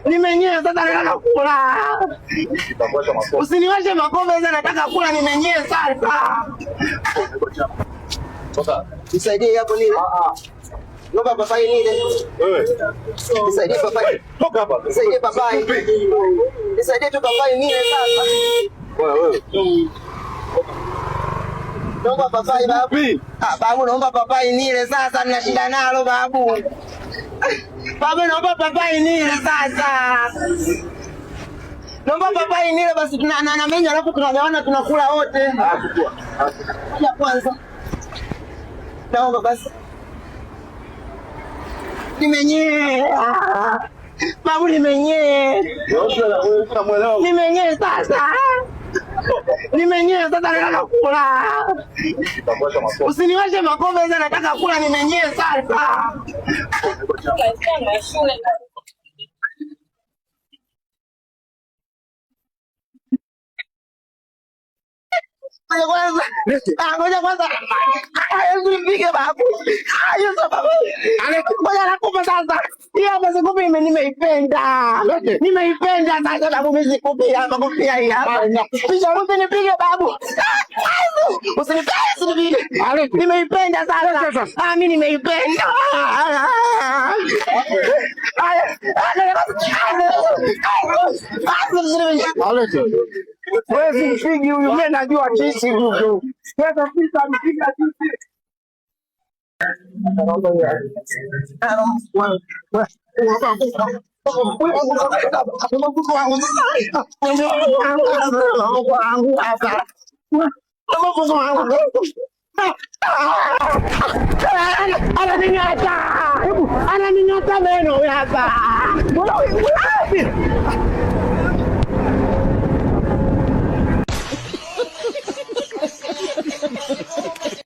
Nimenyea sasa nataka kula. Usiniwashe makombe sasa nataka kula nimenyea sasa. Toka. Nisaidie hapo nile. Naomba papai nile. Wewe. Nisaidie papai. Toka hapa. Nisaidie papai. Nisaidie tu papai nile sasa. Wewe. Naomba papai babu. Babu naomba papai nile sasa nina shida nalo babu. Babu naomba papai nile sasa. Naomba papai nile basi na menya alafu tunagawana tunakula wote. Ya kwanza. Naomba basi. Nimenyea. Babu nimenyea. Nimenyea sasa. Nimenyea sasa nataka kula. Usiniwashe makombe sasa nataka kula nimenyea sasa. Ngoja kwanza. Hebu nipige babu. Hayo sababu. Ngoja nakupa sasa. Hii hapa sikupi nimeipenda. Nimeipenda sasa babu mimi sikupi hapa kupia hii hapa. Kisha usinipige babu. Usinipige. Nimeipenda sasa. Mimi nimeipenda. Wewe simpigi huyu, mimi najua jinsi huyu. Sasa pita mpiga jinsi. Ananing'ata meno hapa.